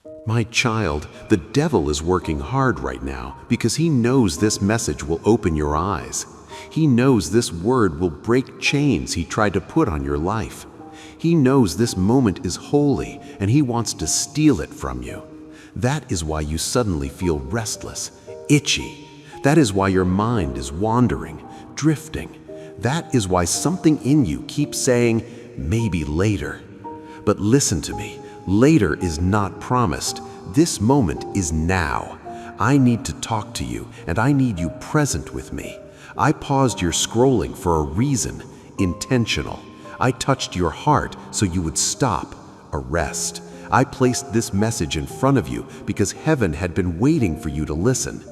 My child, the devil is working hard right now because he knows this message will open your eyes. He knows this word will break chains he tried to put on your life. He knows this moment is holy and he wants to steal it from you. That is why you suddenly feel restless, itchy. That is why your mind is wandering, drifting. That is why something in you keeps saying, maybe later. But listen to me. Later is not promised. This moment is now. I need to talk to you, and I need you present with me. I paused your scrolling for a reason, intentional. I touched your heart so you would stop, arrest. I placed this message in front of you because heaven had been waiting for you to listen.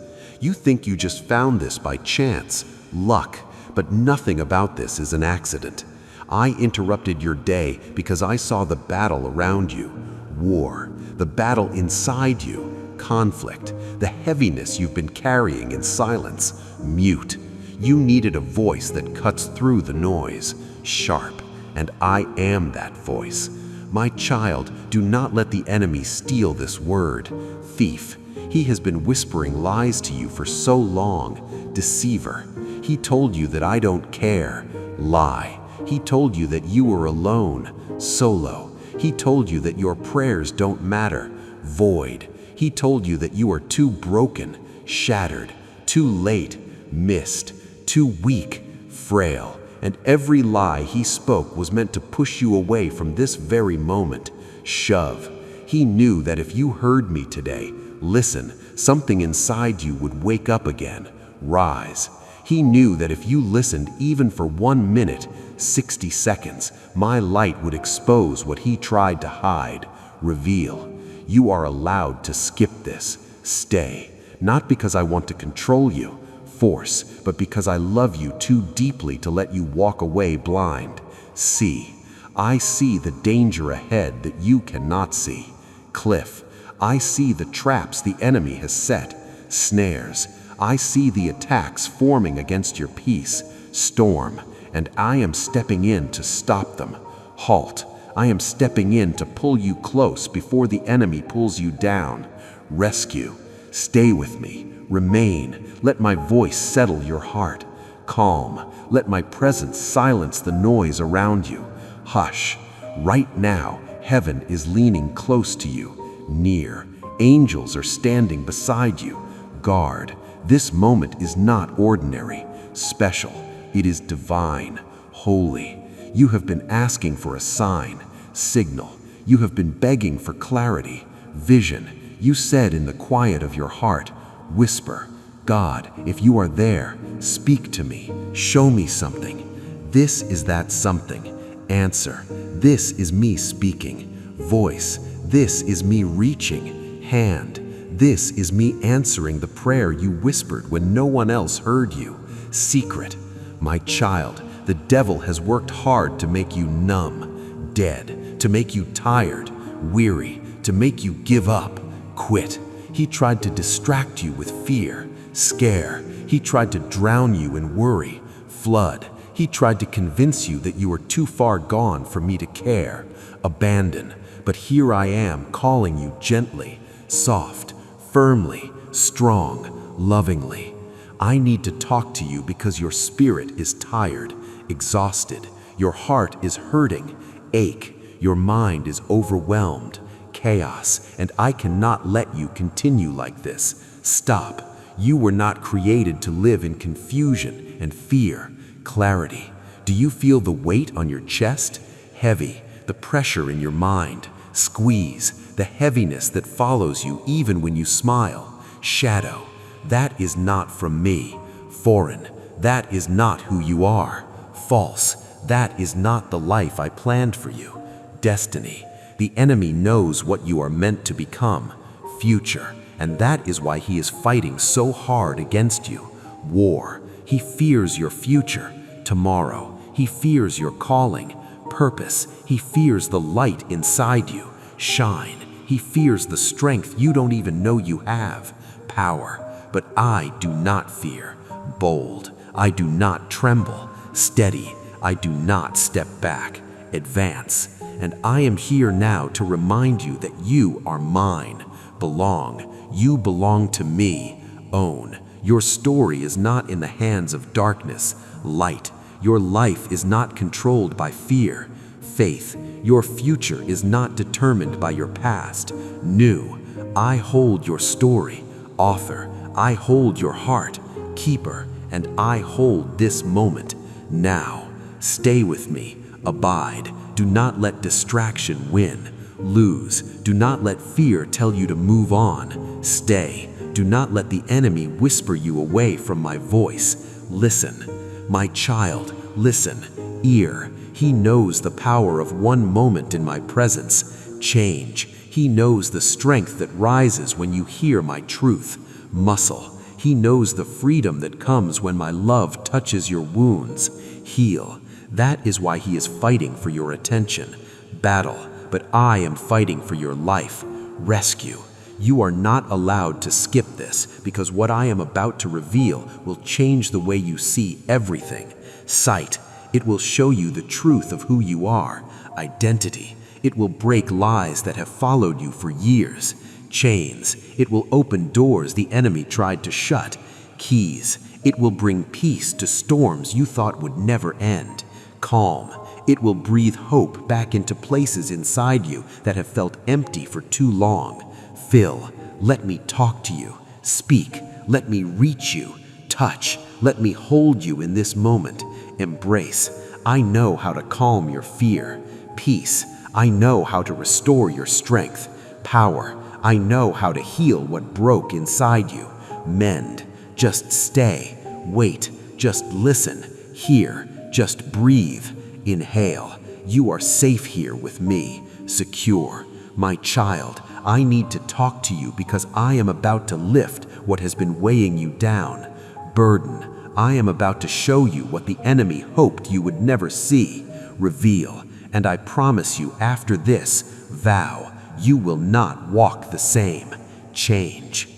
You think you just found this by chance, luck, but nothing about this is an accident. I interrupted your day because I saw the battle around you, war, the battle inside you, conflict, the heaviness you've been carrying in silence, mute. You needed a voice that cuts through the noise, sharp, and I am that voice. My child, do not let the enemy steal this word. Thief, he has been whispering lies to you for so long. Deceiver, he told you that I don't care. Lie. He told you that you were alone, solo. He told you that your prayers don't matter, void. He told you that you are too broken, shattered, too late, missed, too weak, frail. And every lie he spoke was meant to push you away from this very moment. Shove. He knew that if you heard me today, listen, something inside you would wake up again, rise. He knew that if you listened even for 1 minute, 60 seconds, my light would expose what he tried to hide, reveal. You are allowed to skip this. Stay. Not because I want to control you, force, but because I love you too deeply to let you walk away blind. See. I see the danger ahead that you cannot see. Cliff. I see the traps the enemy has set. Snares. I see the attacks forming against your peace. Storm. And I am stepping in to stop them. Halt. I am stepping in to pull you close before the enemy pulls you down. Rescue. Stay with me. Remain. Let my voice settle your heart. Calm. Let my presence silence the noise around you. Hush. Right now, heaven is leaning close to you. Near. Angels are standing beside you. Guard. This moment is not ordinary. Special. It is divine, holy. You have been asking for a sign, signal. You have been begging for clarity, vision. You said in the quiet of your heart, whisper, God, if you are there, speak to me, show me something. This is that something. Answer. This is me speaking. Voice. This is me reaching. Hand. This is me answering the prayer you whispered when no one else heard you. Secret. My child, the devil has worked hard to make you numb, dead, to make you tired, weary, to make you give up, quit. He tried to distract you with fear, scare. He tried to drown you in worry, flood. He tried to convince you that you were too far gone for me to care, abandon. But here I am calling you gently, soft, firmly, strong, lovingly. I need to talk to you because your spirit is tired, exhausted. Your heart is hurting, ache. Your mind is overwhelmed, chaos, and I cannot let you continue like this. Stop. You were not created to live in confusion and fear. Clarity. Do you feel the weight on your chest? Heavy. The pressure in your mind. Squeeze. The heaviness that follows you even when you smile. Shadow. That is not from me. Foreign. That is not who you are. False. That is not the life I planned for you. Destiny. The enemy knows what you are meant to become. Future. And that is why he is fighting so hard against you. War. He fears your future. Tomorrow. He fears your calling. Purpose. He fears the light inside you. Shine. He fears the strength you don't even know you have. Power. But I do not fear. Bold. I do not tremble. Steady. I do not step back. Advance. and I am here now to remind you that you are mine, belong. You belong to me. Own. Your story is not in the hands of darkness, light. Your life is not controlled by fear, faith. Your future is not determined by your past, new. I hold your story, author. I hold your heart, keeper, and I hold this moment, now. Stay with me, abide. Do not let distraction win, lose. Do not let fear tell you to move on. Stay. Do not let the enemy whisper you away from my voice. Listen, my child, listen. Ear. He knows the power of one moment in my presence. Change. He knows the strength that rises when you hear my truth. Muscle. He knows the freedom that comes when my love touches your wounds. Heal. That is why he is fighting for your attention. Battle, but I am fighting for your life. Rescue. You are not allowed to skip this, because what I am about to reveal will change the way you see everything. Sight. It will show you the truth of who you are. Identity. It will break lies that have followed you for years. Chains. It will open doors the enemy tried to shut. Keys. It will bring peace to storms you thought would never end. Calm. It will breathe hope back into places inside you that have felt empty for too long. Fill. Let me talk to you. Speak. Let me reach you. Touch. Let me hold you in this moment. Embrace. I know how to calm your fear. Peace. I know how to restore your strength. Power. I know how to heal what broke inside you. Mend. Just stay. Wait. Just listen. Hear. Just breathe. Inhale. You are safe here with me. Secure. My child, I need to talk to you because I am about to lift what has been weighing you down. Burden. I am about to show you what the enemy hoped you would never see. Reveal. And I promise you after this, vow, you will not walk the same. Change.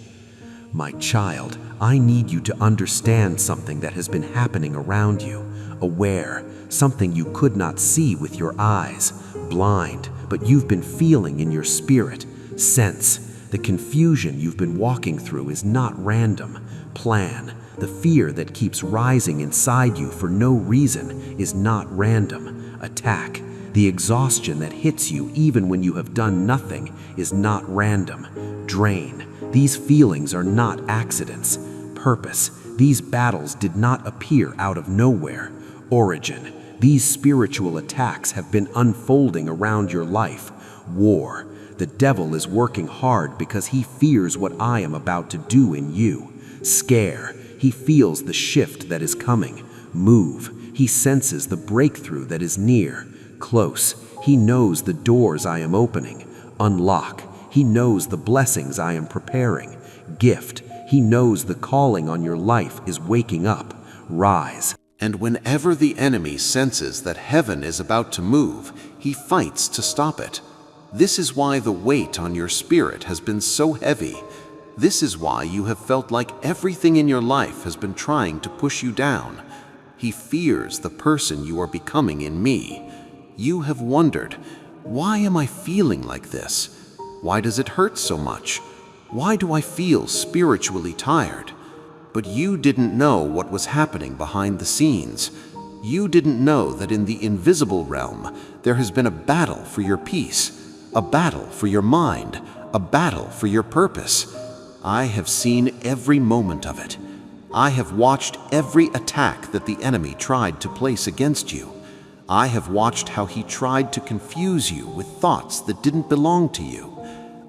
My child, I need you to understand something that has been happening around you. Aware, something you could not see with your eyes. Blind, but you've been feeling in your spirit. Sense. The confusion you've been walking through is not random. Plan. The fear that keeps rising inside you for no reason is not random. Attack. The exhaustion that hits you even when you have done nothing is not random. Drain. These feelings are not accidents. Purpose. These battles did not appear out of nowhere. Origin. These spiritual attacks have been unfolding around your life. War. The devil is working hard because he fears what I am about to do in you. Scare. He feels the shift that is coming. Move. He senses the breakthrough that is near. Close. He knows the doors I am opening. Unlock. He knows the blessings I am preparing. Gift. He knows the calling on your life is waking up. Rise. And whenever the enemy senses that heaven is about to move, he fights to stop it. This is why the weight on your spirit has been so heavy. This is why you have felt like everything in your life has been trying to push you down. He fears the person you are becoming in me. You have wondered, why am I feeling like this? Why does it hurt so much? Why do I feel spiritually tired? But you didn't know what was happening behind the scenes. You didn't know that in the invisible realm, there has been a battle for your peace, a battle for your mind, a battle for your purpose. I have seen every moment of it. I have watched every attack that the enemy tried to place against you. I have watched how he tried to confuse you with thoughts that didn't belong to you.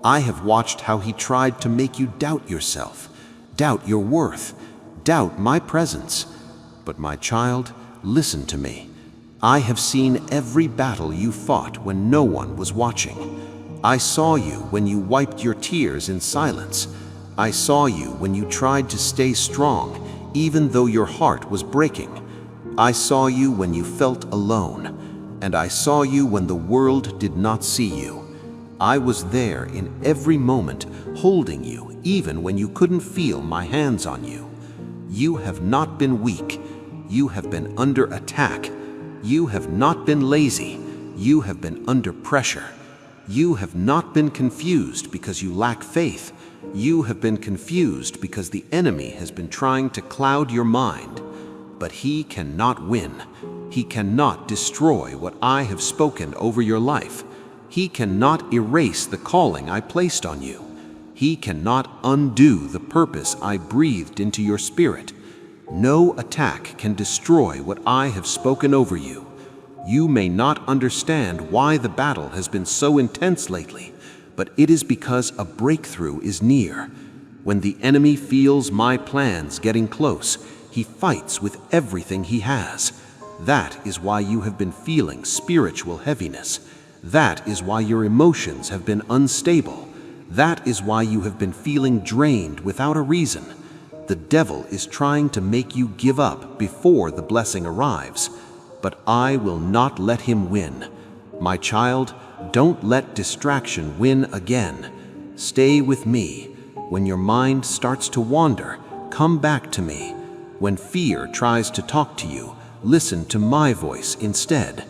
I have watched how he tried to make you doubt yourself, doubt your worth, doubt my presence. But my child, listen to me. I have seen every battle you fought when no one was watching. I saw you when you wiped your tears in silence. I saw you when you tried to stay strong, even though your heart was breaking. I saw you when you felt alone, and I saw you when the world did not see you. I was there in every moment, holding you, even when you couldn't feel my hands on you. You have not been weak. You have been under attack. You have not been lazy. You have been under pressure. You have not been confused because you lack faith. You have been confused because the enemy has been trying to cloud your mind. But he cannot win. He cannot destroy what I have spoken over your life. He cannot erase the calling I placed on you. He cannot undo the purpose I breathed into your spirit. No attack can destroy what I have spoken over you. You may not understand why the battle has been so intense lately, but it is because a breakthrough is near. When the enemy feels my plans getting close, he fights with everything he has. That is why you have been feeling spiritual heaviness. That is why your emotions have been unstable. That is why you have been feeling drained without a reason. The devil is trying to make you give up before the blessing arrives. But I will not let him win. My child, don't let distraction win again. Stay with me. When your mind starts to wander, come back to me. When fear tries to talk to you, listen to my voice instead.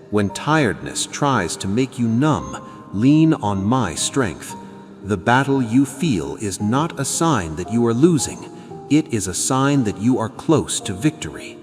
When tiredness tries to make you numb, lean on my strength. The battle you feel is not a sign that you are losing. It is a sign that you are close to victory.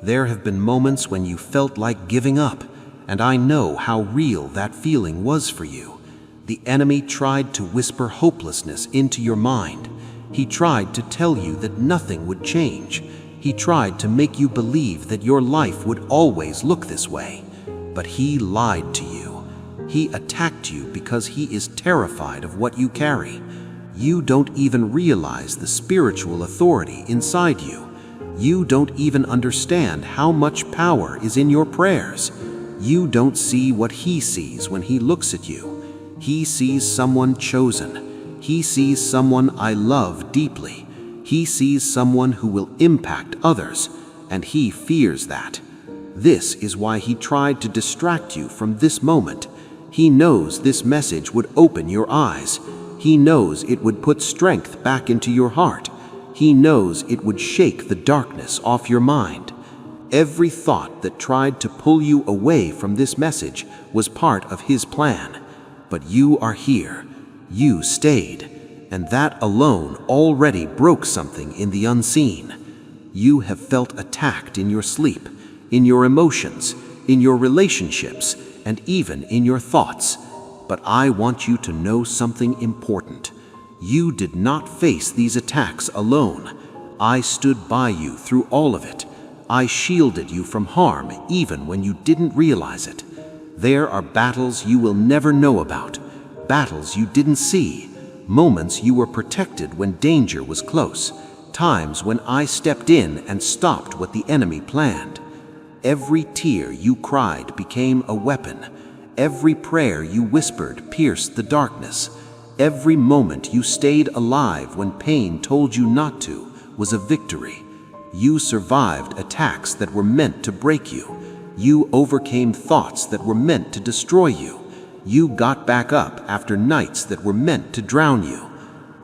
There have been moments when you felt like giving up, and I know how real that feeling was for you. The enemy tried to whisper hopelessness into your mind. He tried to tell you that nothing would change. He tried to make you believe that your life would always look this way. But he lied to you. He attacked you because he is terrified of what you carry. You don't even realize the spiritual authority inside you. You don't even understand how much power is in your prayers. You don't see what he sees when he looks at you. He sees someone chosen. He sees someone I love deeply. He sees someone who will impact others, and he fears that. This is why he tried to distract you from this moment. He knows this message would open your eyes. He knows it would put strength back into your heart. He knows it would shake the darkness off your mind. Every thought that tried to pull you away from this message was part of his plan. But you are here. You stayed. And that alone already broke something in the unseen. You have felt attacked in your sleep, in your emotions, in your relationships, and even in your thoughts. But I want you to know something important. You did not face these attacks alone. I stood by you through all of it. I shielded you from harm even when you didn't realize it. There are battles you will never know about, battles you didn't see, moments you were protected when danger was close, times when I stepped in and stopped what the enemy planned. Every tear you cried became a weapon. Every prayer you whispered pierced the darkness. Every moment you stayed alive when pain told you not to was a victory. You survived attacks that were meant to break you. You overcame thoughts that were meant to destroy you. You got back up after nights that were meant to drown you.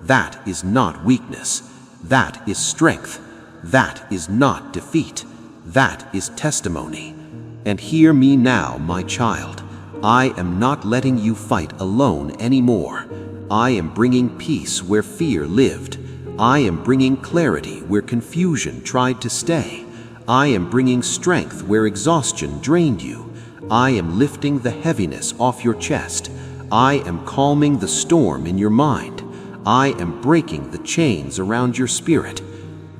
That is not weakness. That is strength. That is not defeat. That is testimony. And hear me now, my child. I am not letting you fight alone anymore. I am bringing peace where fear lived. I am bringing clarity where confusion tried to stay. I am bringing strength where exhaustion drained you. I am lifting the heaviness off your chest. I am calming the storm in your mind. I am breaking the chains around your spirit.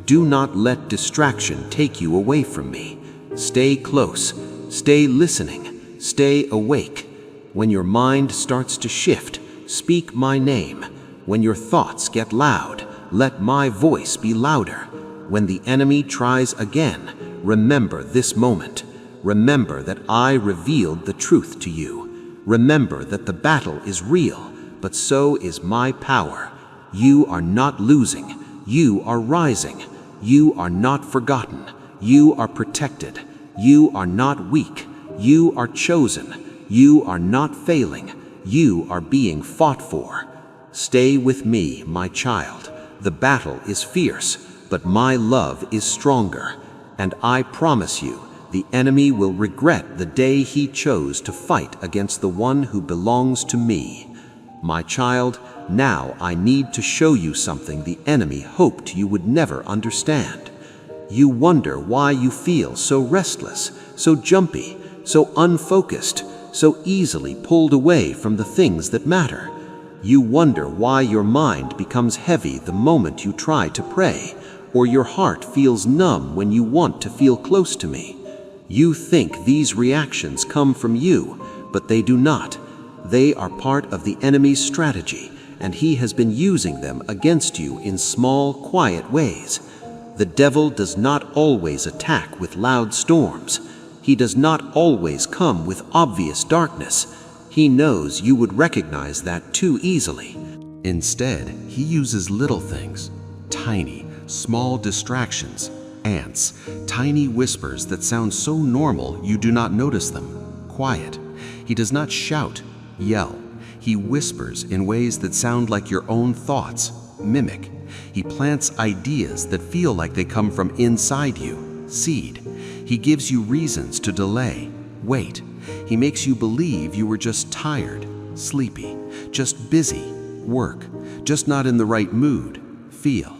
Do not let distraction take you away from me. Stay close. Stay listening. Stay awake. When your mind starts to shift, speak my name. When your thoughts get loud, let my voice be louder. When the enemy tries again, remember this moment. Remember that I revealed the truth to you. Remember that the battle is real, but so is my power. You are not losing. You are rising. You are not forgotten. You are protected. You are not weak. You are chosen. You are not failing. You are being fought for. Stay with me, my child. The battle is fierce, but my love is stronger. And I promise you the enemy will regret the day he chose to fight against the one who belongs to me. My child, now I need to show you something the enemy hoped you would never understand. You wonder why you feel so restless, so jumpy, so unfocused, so easily pulled away from the things that matter. You wonder why your mind becomes heavy the moment you try to pray, or your heart feels numb when you want to feel close to me. You think these reactions come from you, but they do not. They are part of the enemy's strategy, and he has been using them against you in small, quiet ways. The devil does not always attack with loud storms. He does not always come with obvious darkness. He knows you would recognize that too easily. Instead, he uses little things, tiny, small distractions, ants, tiny whispers that sound so normal you do not notice them, quiet. He does not shout, yell. He whispers in ways that sound like your own thoughts, mimic. He plants ideas that feel like they come from inside you, seed. He gives you reasons to delay, wait. He makes you believe you were just tired, sleepy, just busy, work, just not in the right mood, feel.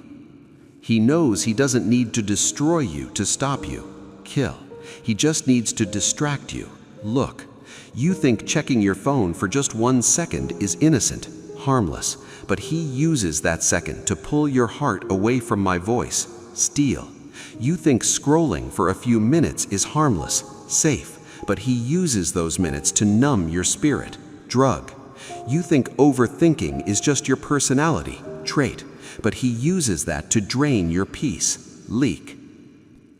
He knows he doesn't need to destroy you to stop you, kill. He just needs to distract you, look. You think checking your phone for just 1 second is innocent, harmless, but he uses that second to pull your heart away from my voice, steal. You think scrolling for a few minutes is harmless, safe, but he uses those minutes to numb your spirit, drug. You think overthinking is just your personality, trait, but he uses that to drain your peace, leak.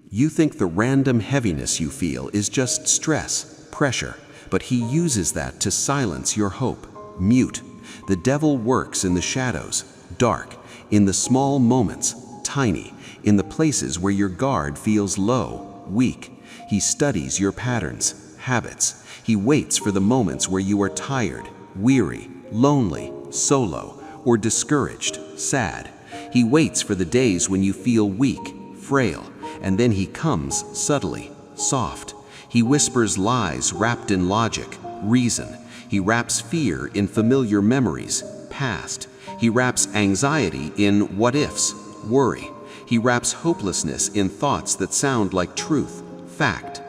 You think the random heaviness you feel is just stress, pressure, but he uses that to silence your hope, mute. The devil works in the shadows, dark, in the small moments, tiny, in the places where your guard feels low, weak. He studies your patterns, habits. He waits for the moments where you are tired, weary, lonely, solo, or discouraged, sad. He waits for the days when you feel weak, frail, and then he comes subtly, soft. He whispers lies wrapped in logic, reason. He wraps fear in familiar memories, past. He wraps anxiety in what-ifs, worry. He wraps hopelessness in thoughts that sound like truth, fact.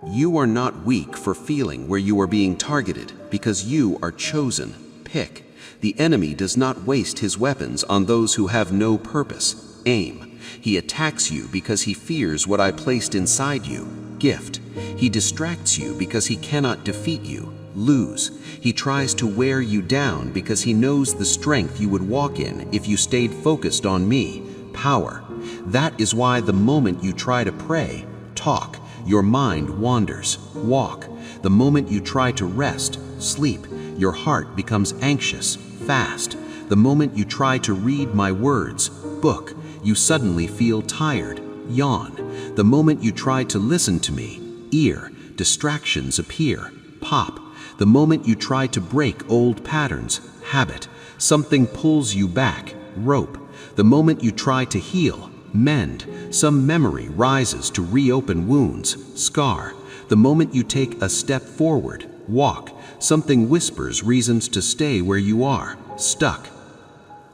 You are not weak for feeling where you are being targeted because you are chosen, pick. The enemy does not waste his weapons on those who have no purpose, aim. He attacks you because he fears what I placed inside you, gift. He distracts you because he cannot defeat you, lose. He tries to wear you down because he knows the strength you would walk in if you stayed focused on me, power. That is why the moment you try to pray, talk, your mind wanders, walk. The moment you try to rest, sleep, your heart becomes anxious, fast. The moment you try to read my words, book, you suddenly feel tired, yawn. The moment you try to listen to me, ear, distractions appear, pop. The moment you try to break old patterns, habit, something pulls you back, rope. The moment you try to heal, mend, some memory rises to reopen wounds, scar. The moment you take a step forward, walk, something whispers reasons to stay where you are, stuck.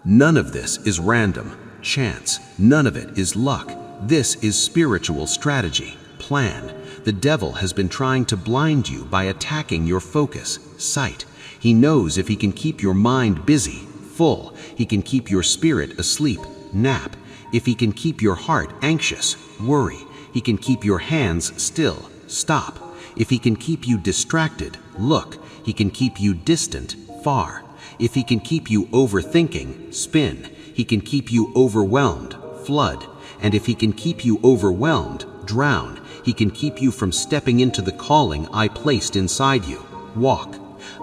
None of this is random, chance. None of it is luck. This is spiritual strategy, plan. The devil has been trying to blind you by attacking your focus, sight. He knows if he can keep your mind busy, full, he can keep your spirit asleep, nap. If he can keep your heart anxious, worry. He can keep your hands still, stop. If he can keep you distracted, look. He can keep you distant, far. If he can keep you overthinking, spin. He can keep you overwhelmed, flood. And if he can keep you overwhelmed, drown. He can keep you from stepping into the calling I placed inside you, walk.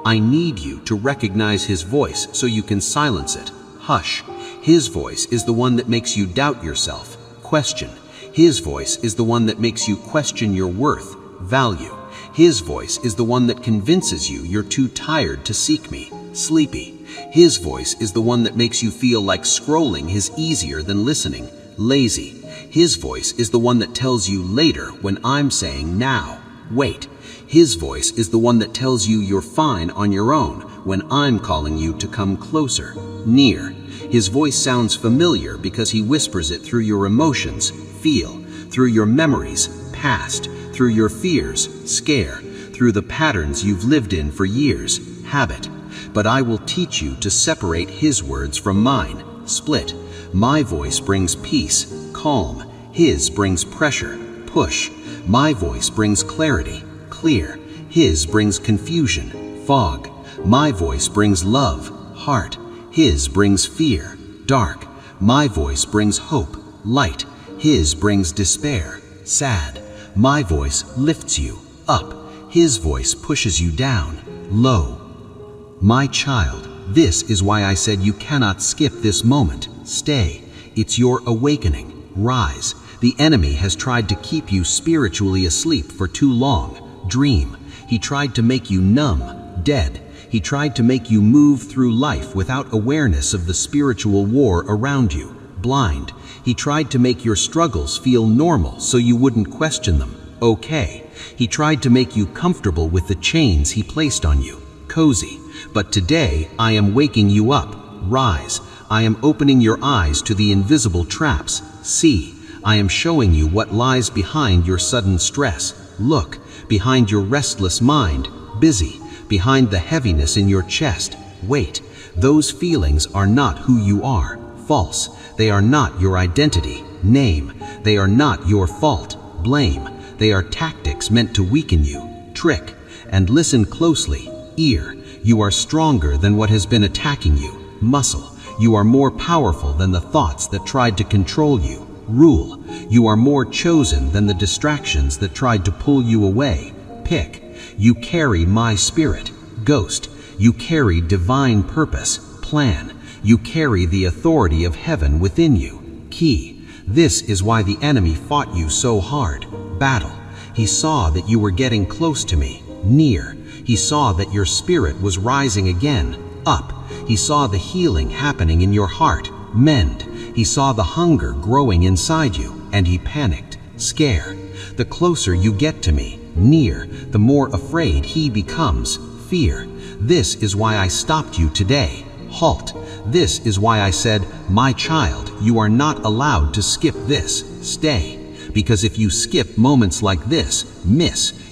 I need you to recognize his voice so you can silence it, hush. His voice is the one that makes you doubt yourself, question. His voice is the one that makes you question your worth, value. His voice is the one that convinces you you're too tired to seek me, sleepy. His voice is the one that makes you feel like scrolling is easier than listening, lazy. His voice is the one that tells you later when I'm saying now. Wait. His voice is the one that tells you you're fine on your own when I'm calling you to come closer, near. His voice sounds familiar because he whispers it through your emotions, feel, through your memories, past, through your fears, scare, through the patterns you've lived in for years, habit. But I will teach you to separate his words from mine, split. My voice brings peace, calm. His brings pressure, push. My voice brings clarity, clear. His brings confusion, fog. My voice brings love, heart. His brings fear, dark. My voice brings hope, light. His brings despair, sad. My voice lifts you up. His voice pushes you down, low. My child, this is why I said you cannot skip this moment. Stay. It's your awakening. Rise. The enemy has tried to keep you spiritually asleep for too long. Dream. He tried to make you numb, dead. He tried to make you move through life without awareness of the spiritual war around you. Blind. He tried to make your struggles feel normal so you wouldn't question them. Okay. He tried to make you comfortable with the chains he placed on you. Cozy. But today I am waking you up. Rise. I am opening your eyes to the invisible traps. See. I am showing you what lies behind your sudden stress. Look. Behind your restless mind. Busy. Behind the heaviness in your chest. Wait. Those feelings are not who you are. False. They are not your identity. Name. They are not your fault. Blame. They are tactics meant to weaken you. Trick. And listen closely. Ear. You are stronger than what has been attacking you. Muscle. You are more powerful than the thoughts that tried to control you. Rule. You are more chosen than the distractions that tried to pull you away. Pick. You carry my spirit. Ghost. You carry divine purpose. Plan. You carry the authority of heaven within you. Key. This is why the enemy fought you so hard. Battle. He saw that you were getting close to me. Near. He saw that your spirit was rising again. Up. He saw the healing happening in your heart. Mend. He saw the hunger growing inside you, and he panicked. Scare. The closer you get to me, near, the more afraid he becomes. Fear. This is why I stopped you today. Halt. This is why I said, my child, you are not allowed to skip this. Stay. Because if you skip moments like this,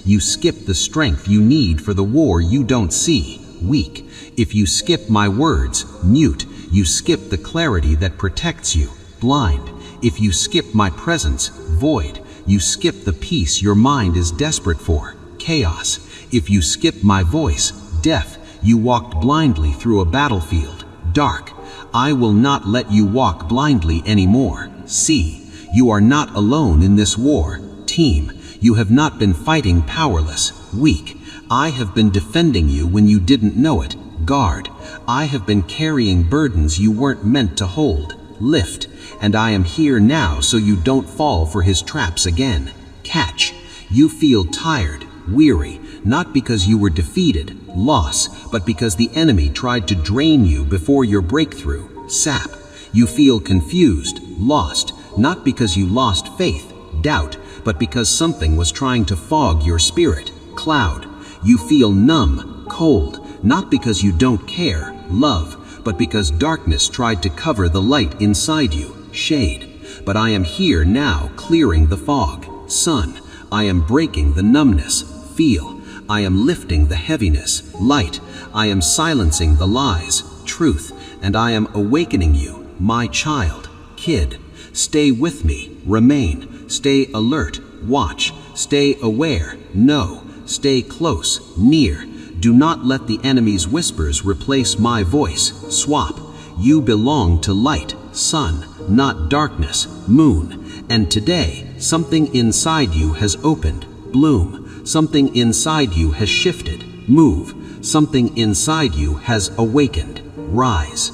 you skip the strength you need for the war you don't see. Weak. If you skip my words, mute, you skip the clarity that protects you. Blind. If you skip my presence, void, you skip the peace your mind is desperate for. Chaos. If you skip my voice, deaf, you walked blindly through a battlefield. Dark. I will not let you walk blindly anymore. See, you are not alone in this war. Team. You have not been fighting powerless, weak. I have been defending you when you didn't know it. Guard. I have been carrying burdens you weren't meant to hold. Lift. And I am here now so you don't fall for his traps again. Catch. You feel tired, weary, not because you were defeated, loss, but because the enemy tried to drain you before your breakthrough. Sap. You feel confused, lost, not because you lost faith, doubt, but because something was trying to fog your spirit. Cloud. You feel numb, cold, not because you don't care, love, but because darkness tried to cover the light inside you. Shade. But I am here now, clearing the fog. Sun. I am breaking the numbness. Feel. I am lifting the heaviness. Light. I am silencing the lies. Truth. And I am awakening you, my child. Kid. Stay with me. Remain. Stay alert. Watch. Stay aware. Know. Stay close. Near. Do not let the enemy's whispers replace my voice. Swap. You belong to light, sun, not darkness, moon. And today, something inside you has opened. Bloom. Something inside you has shifted. Move. Something inside you has awakened. Rise.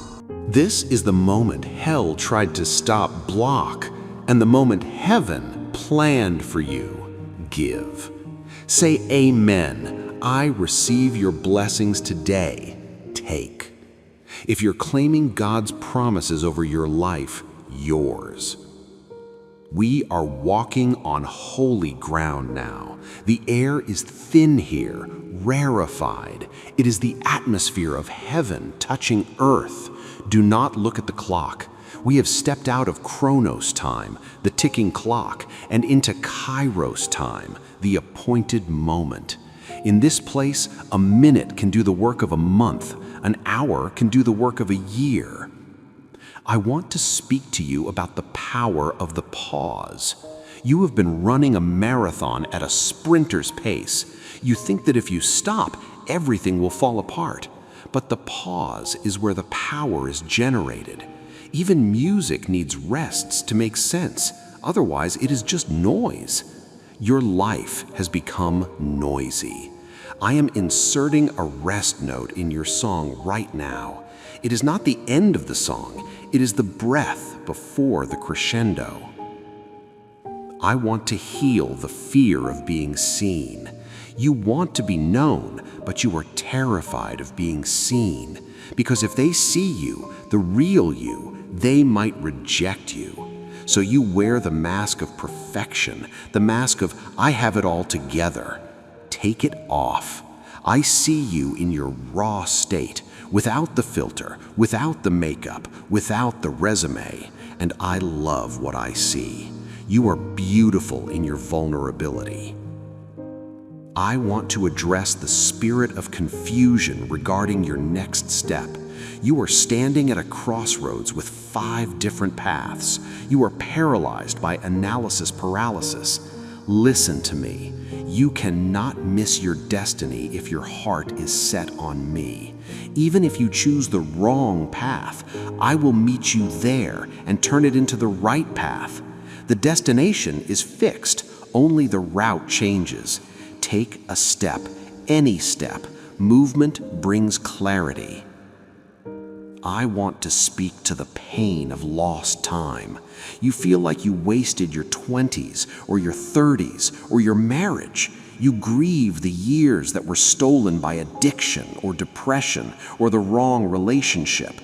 This is the moment hell tried to stop, block, and the moment heaven planned for you. Give. Say amen. I receive your blessings today. Take. If you're claiming God's promises over your life, yours. We are walking on holy ground now. The air is thin here, rarefied. It is the atmosphere of heaven touching earth. Do not look at the clock. We have stepped out of Chronos time, the ticking clock, and into Kairos time, the appointed moment. In this place, a minute can do the work of a month. An hour can do the work of a year. I want to speak to you about the power of the pause. You have been running a marathon at a sprinter's pace. You think that if you stop, everything will fall apart. But the pause is where the power is generated. Even music needs rests to make sense. Otherwise, it is just noise. Your life has become noisy. I am inserting a rest note in your song right now. It is not the end of the song. It is the breath before the crescendo. I want to heal the fear of being seen. You want to be known, but you are terrified of being seen. Because if they see you, the real you, they might reject you. So you wear the mask of perfection, the mask of, I have it all together. Take it off. I see you in your raw state, without the filter, without the makeup, without the resume, and I love what I see. You are beautiful in your vulnerability. I want to address the spirit of confusion regarding your next step. You are standing at a crossroads with 5 different paths. You are paralyzed by analysis paralysis. Listen to me. You cannot miss your destiny if your heart is set on me. Even if you choose the wrong path, I will meet you there and turn it into the right path. The destination is fixed, only the route changes. Take a step, any step. Movement brings clarity. I want to speak to the pain of lost time. You feel like you wasted your 20s or your 30s or your marriage. You grieve the years that were stolen by addiction or depression or the wrong relationship.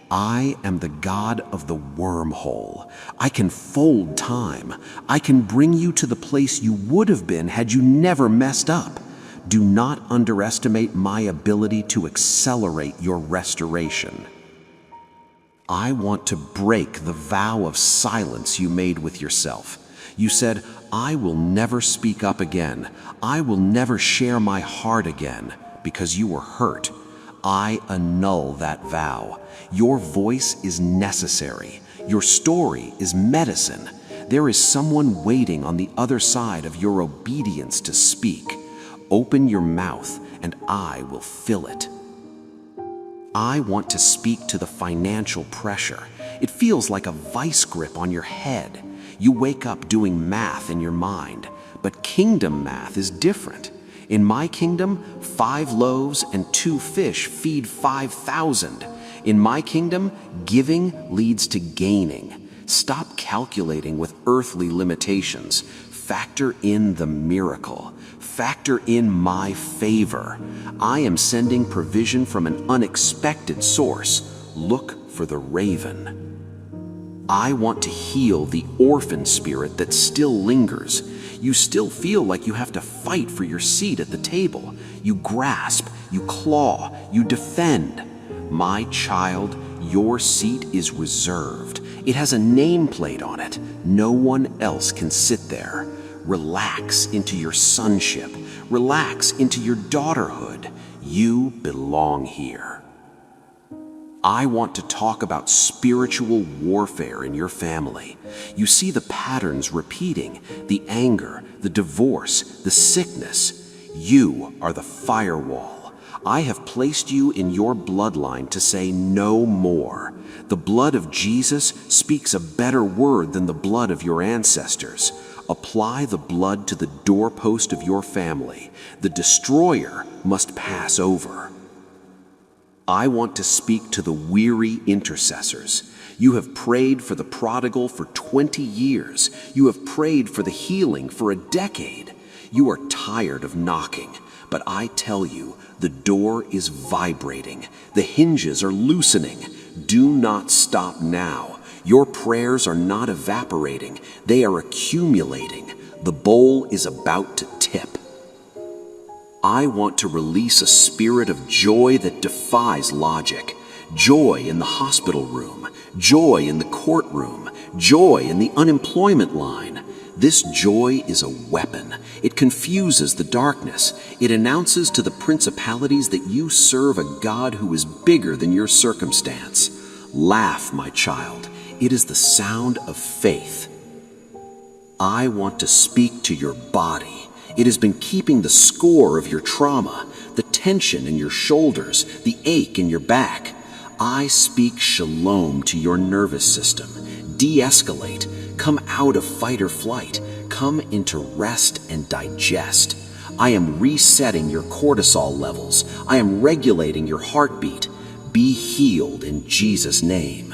I am the God of the wormhole. I can fold time. I can bring you to the place you would have been had you never messed up. Do not underestimate my ability to accelerate your restoration. I want to break the vow of silence you made with yourself. You said, I will never speak up again. I will never share my heart again because you were hurt. I annul that vow. Your voice is necessary. Your story is medicine. There is someone waiting on the other side of your obedience to speak. Open your mouth and I will fill it. I want to speak to the financial pressure. It feels like a vice grip on your head. You wake up doing math in your mind, but kingdom math is different. In my kingdom, 5 loaves and 2 fish feed 5,000. In my kingdom, giving leads to gaining. Stop calculating with earthly limitations. Factor in the miracle. Factor in my favor. I am sending provision from an unexpected source. Look for the raven. I want to heal the orphan spirit that still lingers. You still feel like you have to fight for your seat at the table. You grasp, you claw, you defend. My child, your seat is reserved. It has a nameplate on it. No one else can sit there. Relax into your sonship. Relax into your daughterhood. You belong here. I want to talk about spiritual warfare in your family. You see the patterns repeating, the anger, the divorce, the sickness. You are the firewall. I have placed you in your bloodline to say no more. The blood of Jesus speaks a better word than the blood of your ancestors. Apply the blood to the doorpost of your family. The destroyer must pass over. I want to speak to the weary intercessors. You have prayed for the prodigal for 20 years. You have prayed for the healing for a decade. You are tired of knocking, but I tell you, the door is vibrating. The hinges are loosening. Do not stop now. Your prayers are not evaporating, they are accumulating. The bowl is about to tip. I want to release a spirit of joy that defies logic. Joy in the hospital room, joy in the courtroom, joy in the unemployment line. This joy is a weapon. It confuses the darkness. It announces to the principalities that you serve a God who is bigger than your circumstance. Laugh, my child. It is the sound of faith. I want to speak to your body. It has been keeping the score of your trauma, the tension in your shoulders, the ache in your back. I speak shalom to your nervous system. De-escalate. Come out of fight or flight. Come into rest and digest. I am resetting your cortisol levels. I am regulating your heartbeat. Be healed in Jesus' name.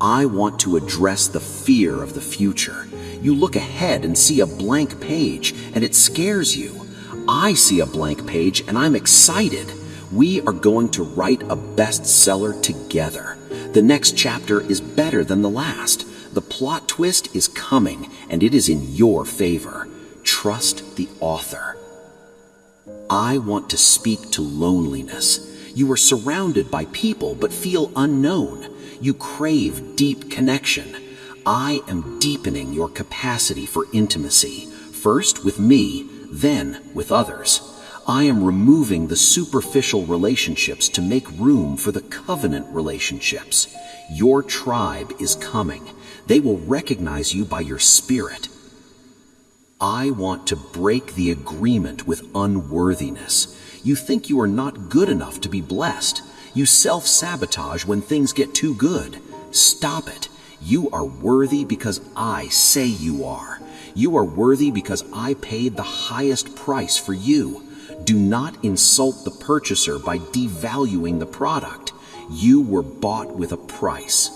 I want to address the fear of the future. You look ahead and see a blank page, and it scares you. I see a blank page, and I'm excited. We are going to write a bestseller together. The next chapter is better than the last. The plot twist is coming, and it is in your favor. Trust the author. I want to speak to loneliness. You are surrounded by people but feel unknown. You crave deep connection. I am deepening your capacity for intimacy, first with me, then with others. I am removing the superficial relationships to make room for the covenant relationships. Your tribe is coming. They will recognize you by your spirit. I want to break the agreement with unworthiness. You think you are not good enough to be blessed. You self-sabotage when things get too good. Stop it. You are worthy because I say you are. You are worthy because I paid the highest price for you. Do not insult the purchaser by devaluing the product. You were bought with a price.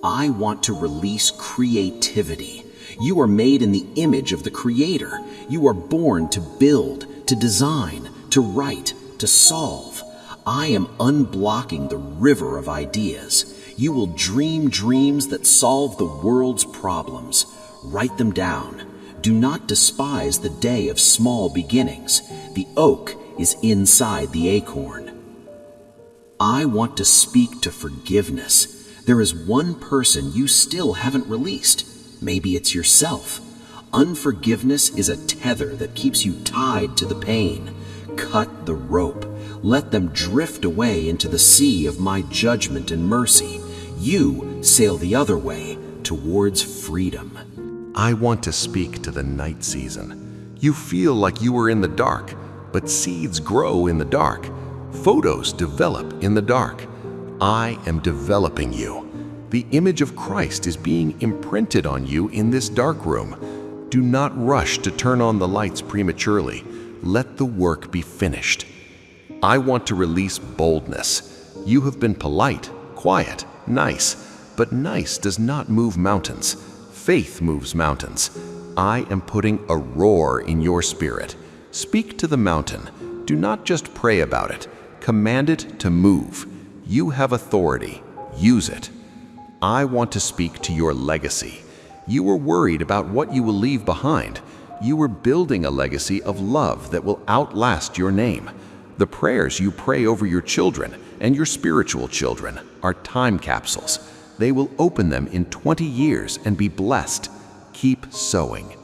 I want to release creativity. You are made in the image of the Creator. You are born to build, to design, to write, to solve. I am unblocking the river of ideas. You will dream dreams that solve the world's problems. Write them down. Do not despise the day of small beginnings. The oak is inside the acorn. I want to speak to forgiveness. There is one person you still haven't released. Maybe it's yourself. Unforgiveness is a tether that keeps you tied to the pain. Cut the rope. Let them drift away into the sea of my judgment and mercy. You sail the other way towards freedom. I want to speak to the night season. You feel like you are in the dark, but seeds grow in the dark. Photos develop in the dark. I am developing you. The image of Christ is being imprinted on you in this dark room. Do not rush to turn on the lights prematurely. Let the work be finished. I want to release boldness. You have been polite, quiet, nice, but nice does not move mountains. Faith moves mountains. I am putting a roar in your spirit. Speak to the mountain. Do not just pray about it. Command it to move. You have authority. Use it. I want to speak to your legacy. You were worried about what you will leave behind. You are building a legacy of love that will outlast your name. The prayers you pray over your children and your spiritual children are time capsules. They will open them in 20 years and be blessed. Keep sowing.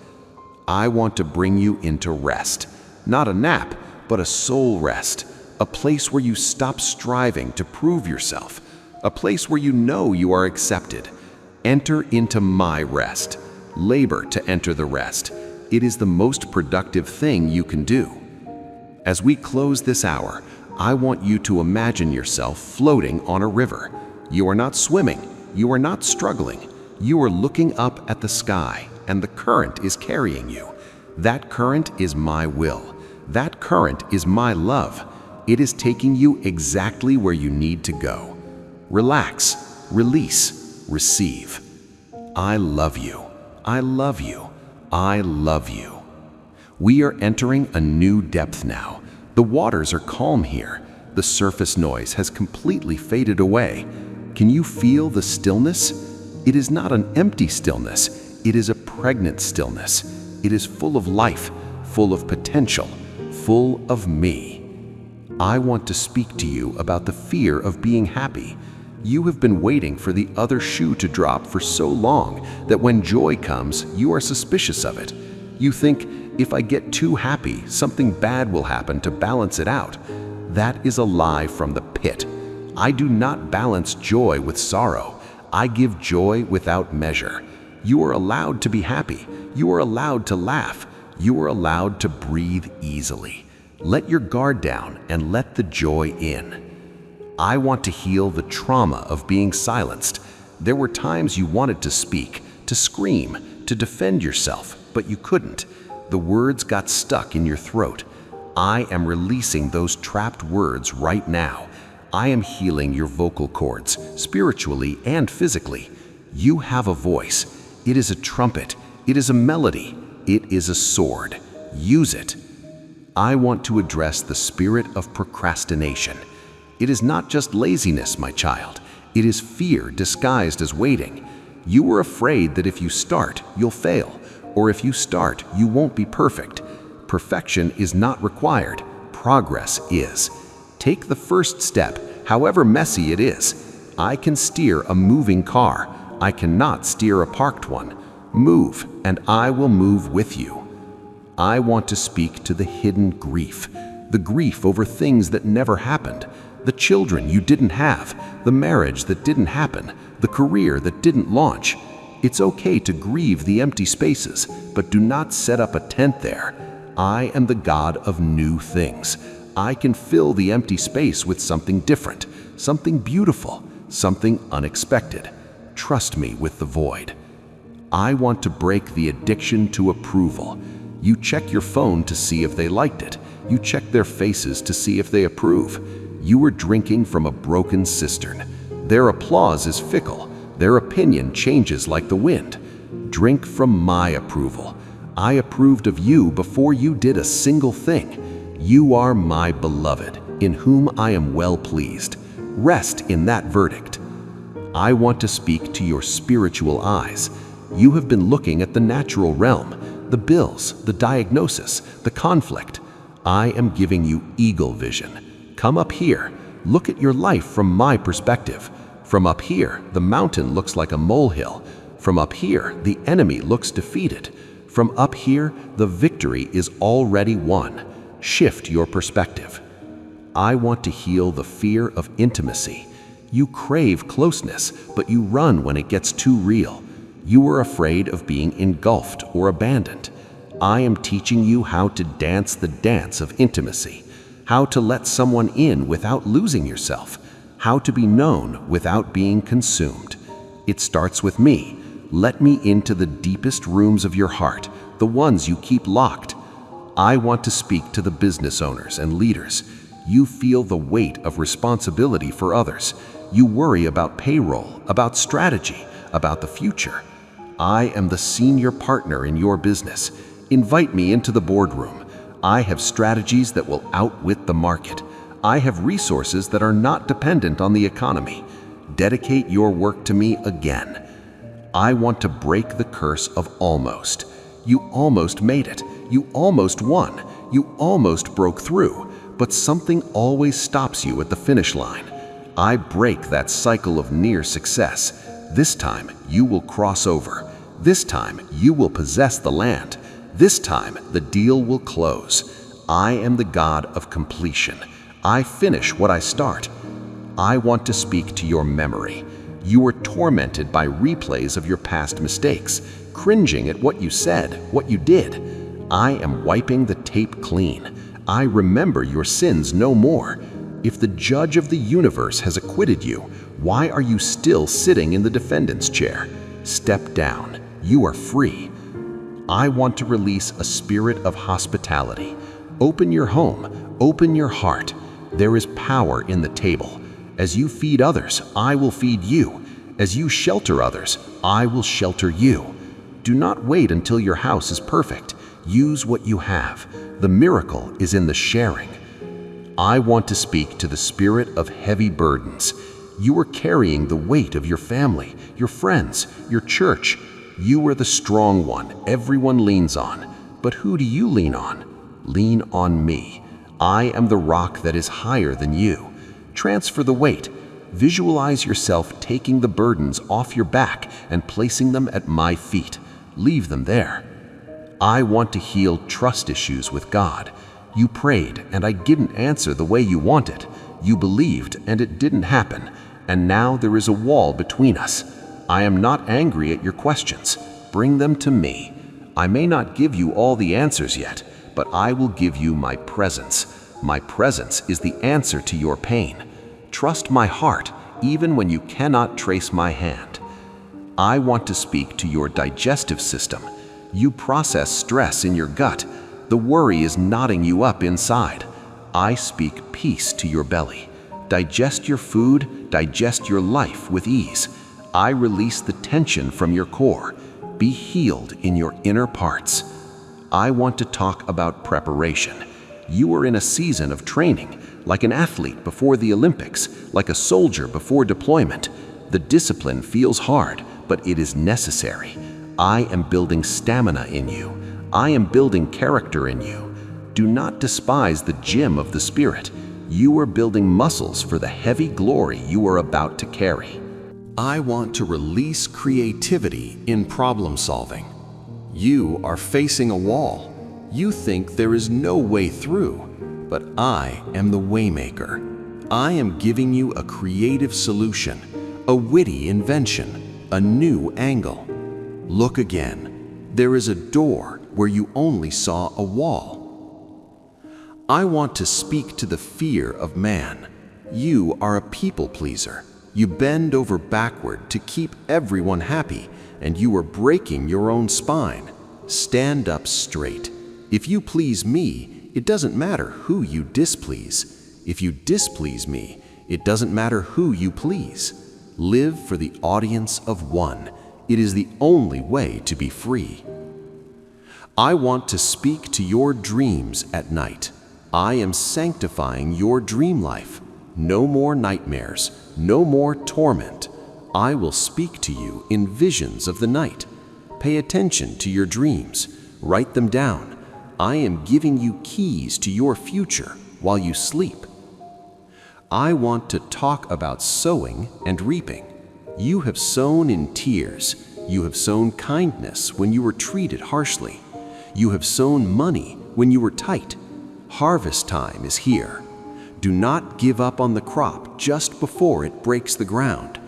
I want to bring you into rest. Not a nap, but a soul rest. A place where you stop striving to prove yourself. A place where you know you are accepted. Enter into my rest. Labor to enter the rest. It is the most productive thing you can do. As we close this hour, I want you to imagine yourself floating on a river. You are not swimming. You are not struggling. You are looking up at the sky, and the current is carrying you. That current is my will. That current is my love. It is taking you exactly where you need to go. Relax, release, receive. I love you. I love you. I love you. We are entering a new depth now. The waters are calm here. The surface noise has completely faded away. Can you feel the stillness? It is not an empty stillness. It is a pregnant stillness. It is full of life, full of potential, full of me. I want to speak to you about the fear of being happy. You have been waiting for the other shoe to drop for so long that when joy comes, you are suspicious of it. You think, if I get too happy, something bad will happen to balance it out. That is a lie from the pit. I do not balance joy with sorrow. I give joy without measure. You are allowed to be happy. You are allowed to laugh. You are allowed to breathe easily. Let your guard down and let the joy in. I want to heal the trauma of being silenced. There were times you wanted to speak, to scream, to defend yourself, but you couldn't. The words got stuck in your throat. I am releasing those trapped words right now. I am healing your vocal cords, spiritually and physically. You have a voice. It is a trumpet. It is a melody. It is a sword. Use it. I want to address the spirit of procrastination. It is not just laziness, my child. It is fear disguised as waiting. You were afraid that if you start, you'll fail, or if you start, you won't be perfect. Perfection is not required. Progress is. Take the first step, however messy it is. I can steer a moving car. I cannot steer a parked one. Move, and I will move with you. I want to speak to the hidden grief, the grief over things that never happened, the children you didn't have, the marriage that didn't happen, the career that didn't launch. It's okay to grieve the empty spaces, but do not set up a tent there. I am the God of new things. I can fill the empty space with something different, something beautiful, something unexpected. Trust me with the void. I want to break the addiction to approval. You check your phone to see if they liked it. You check their faces to see if they approve. You are drinking from a broken cistern. Their applause is fickle. Their opinion changes like the wind. Drink from my approval. I approved of you before you did a single thing. You are my beloved, in whom I am well pleased. Rest in that verdict. I want to speak to your spiritual eyes. You have been looking at the natural realm, the bills, the diagnosis, the conflict. I am giving you eagle vision. Come up here. Look at your life from my perspective. From up here, the mountain looks like a molehill. From up here, the enemy looks defeated. From up here, the victory is already won. Shift your perspective. I want to heal the fear of intimacy. You crave closeness, but you run when it gets too real. You are afraid of being engulfed or abandoned. I am teaching you how to dance the dance of intimacy, how to let someone in without losing yourself, how to be known without being consumed. It starts with me. Let me into the deepest rooms of your heart, the ones you keep locked. I want to speak to the business owners and leaders. You feel the weight of responsibility for others. You worry about payroll, about strategy, about the future. I am the senior partner in your business. Invite me into the boardroom. I have strategies that will outwit the market. I have resources that are not dependent on the economy. Dedicate your work to me again. I want to break the curse of almost. You almost made it. You almost won. You almost broke through. But something always stops you at the finish line. I break that cycle of near success. This time, you will cross over. This time, you will possess the land. This time, the deal will close. I am the God of completion. I finish what I start. I want to speak to your memory. You were tormented by replays of your past mistakes, cringing at what you said, what you did. I am wiping the tape clean. I remember your sins no more. If the judge of the universe has acquitted you, why are you still sitting in the defendant's chair? Step down. You are free. I want to release a spirit of hospitality. Open your home. Open your heart. There is power in the table. As you feed others, I will feed you. As you shelter others, I will shelter you. Do not wait until your house is perfect. Use what you have. The miracle is in the sharing. I want to speak to the spirit of heavy burdens. You are carrying the weight of your family, your friends, your church. You are the strong one everyone leans on. But who do you lean on? Lean on me. I am the rock that is higher than you. Transfer the weight. Visualize yourself taking the burdens off your back and placing them at my feet. Leave them there. I want to heal trust issues with God. You prayed and I didn't answer the way you wanted. You believed and it didn't happen. And now there is a wall between us. I am not angry at your questions. Bring them to me. I may not give you all the answers yet, but I will give you my presence. My presence is the answer to your pain. Trust my heart, even when you cannot trace my hand. I want to speak to your digestive system. You process stress in your gut. The worry is knotting you up inside. I speak peace to your belly. Digest your food, digest your life with ease. I release the tension from your core. Be healed in your inner parts. I want to talk about preparation. You are in a season of training, like an athlete before the Olympics, like a soldier before deployment. The discipline feels hard, but it is necessary. I am building stamina in you. I am building character in you. Do not despise the gym of the Spirit. You are building muscles for the heavy glory you are about to carry. I want to release creativity in problem solving. You are facing a wall. You think there is no way through, but I am the waymaker. I am giving you a creative solution, a witty invention, a new angle. Look again. There is a door where you only saw a wall. I want to speak to the fear of man. You are a people pleaser. You bend over backward to keep everyone happy, and you are breaking your own spine. Stand up straight. If you please me, it doesn't matter who you displease. If you displease me, it doesn't matter who you please. Live for the audience of one. It is the only way to be free. I want to speak to your dreams at night. I am sanctifying your dream life. No more nightmares, no more torment. I will speak to you in visions of the night. Pay attention to your dreams. Write them down. I am giving you keys to your future while you sleep. I want to talk about sowing and reaping. You have sown in tears. You have sown kindness when you were treated harshly. You have sown money when you were tight. Harvest time is here. Do not give up on the crop just before it breaks the ground.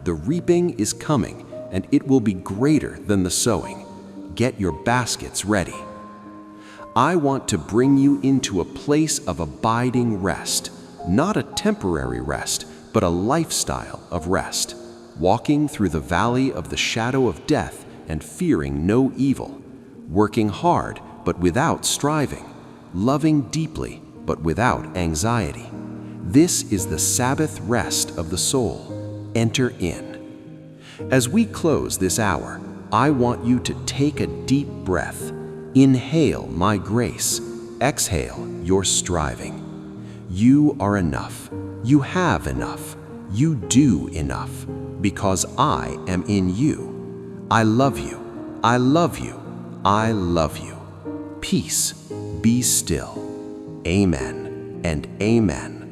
The reaping is coming, and it will be greater than the sowing. Get your baskets ready. I want to bring you into a place of abiding rest, not a temporary rest, but a lifestyle of rest, walking through the valley of the shadow of death and fearing no evil, working hard but without striving, loving deeply but without anxiety. This is the Sabbath rest of the soul. Enter in. As we close this hour, I want you to take a deep breath. Inhale my grace. Exhale your striving. You are enough. You have enough. You do enough, because I am in you. I love you. I love you. I love you. Peace. Be still. Amen and amen.